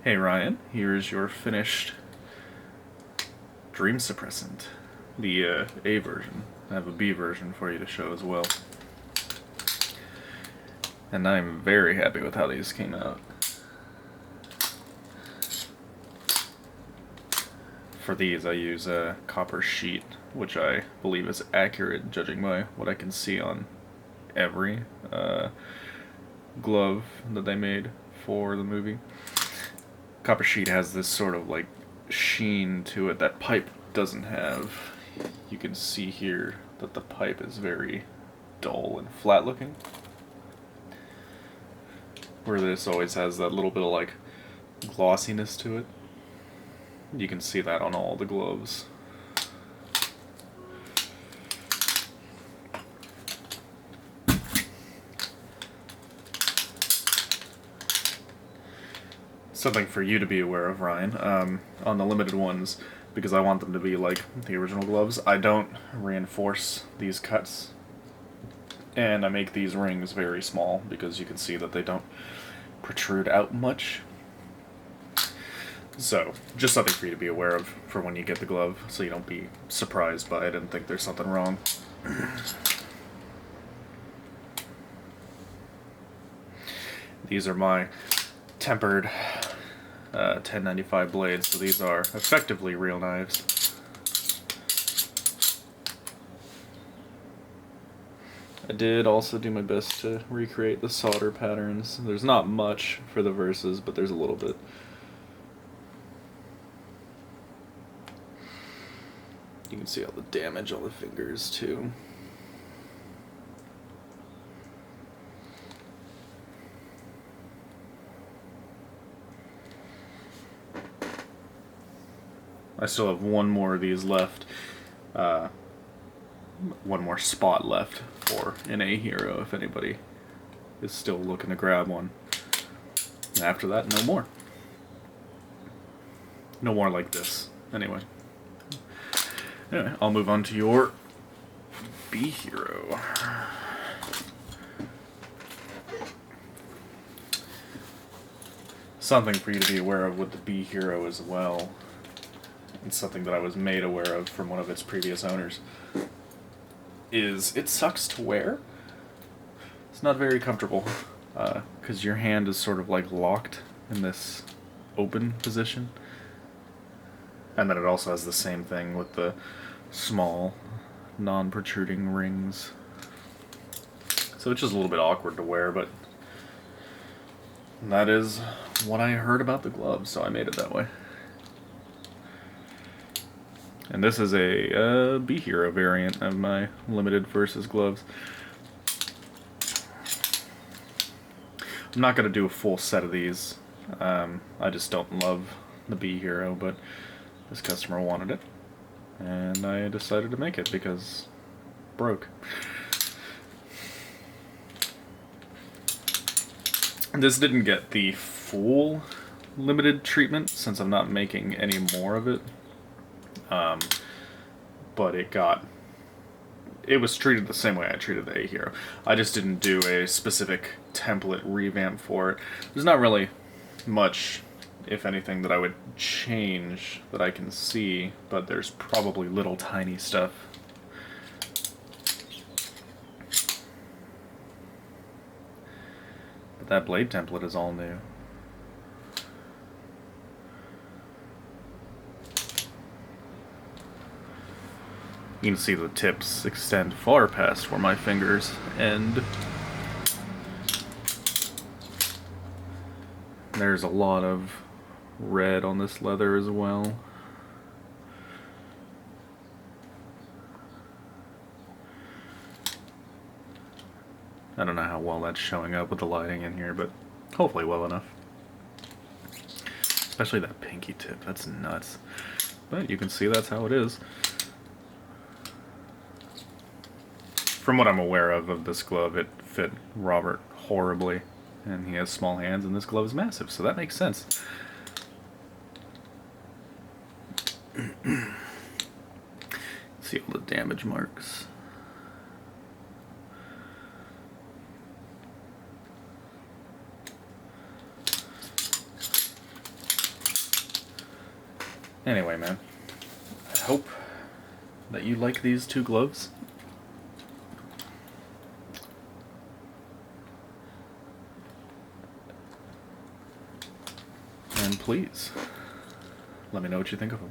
Hey Ryan, here's your finished Dream Suppressant, the A version. I have a B version for you to show as well. And I'm very happy with how these came out. For these I use a copper sheet, which I believe is accurate judging by what I can see on every glove that they made for the movie. Copper sheet has this sort of like sheen to it that pipe doesn't have. You can see here that the pipe is very dull and flat looking, where this always has that little bit of like glossiness to it. You can see that on all the gloves. Something for you to be aware of, Ryan, on the limited ones, because I want them to be like the original gloves, I don't reinforce these cuts, and I make these rings very small because you can see that they don't protrude out much. So, just something for you to be aware of for when you get the glove, so you don't be surprised by it and think there's something wrong. These are my tempered 1095 blades, so these are effectively real knives. I did also do my best to recreate the solder patterns. There's not much for the verses, but there's a little bit. You can see all the damage on the fingers too. I still have one more of these left. One more spot left for an A hero if anybody is still looking to grab one. And after that, no more. No more like this. Anyway, I'll move on to your B hero. Something for you to be aware of with the B hero as well. It's something that I was made aware of from one of its previous owners. Is it sucks to wear. It's not very comfortable because your hand is sort of like locked in this open position. And then it also has the same thing with the small, non-protruding rings. So it's just a little bit awkward to wear, but that is what I heard about the glove, so I made it that way. And this is a B hero variant of my limited versus gloves. I'm not going to do a full set of these. I just don't love the B hero, but this customer wanted it, and I decided to make it because broke. This didn't get the full limited treatment since I'm not making any more of it. But it was treated the same way I treated the A hero. I just didn't do a specific template revamp for it. There's not really much, if anything, that I would change that I can see, but there's probably little tiny stuff. But that blade template is all new. You can see the tips extend far past where my fingers end. There's a lot of red on this leather as well. I don't know how well that's showing up with the lighting in here, but hopefully well enough. Especially that pinky tip, that's nuts. But you can see that's how it is. From what I'm aware of this glove, it fit Robert horribly, and he has small hands, and this glove is massive, so that makes sense. See all the damage marks. Anyway, man, I hope that you like these 2 gloves. And please, let me know what you think of them.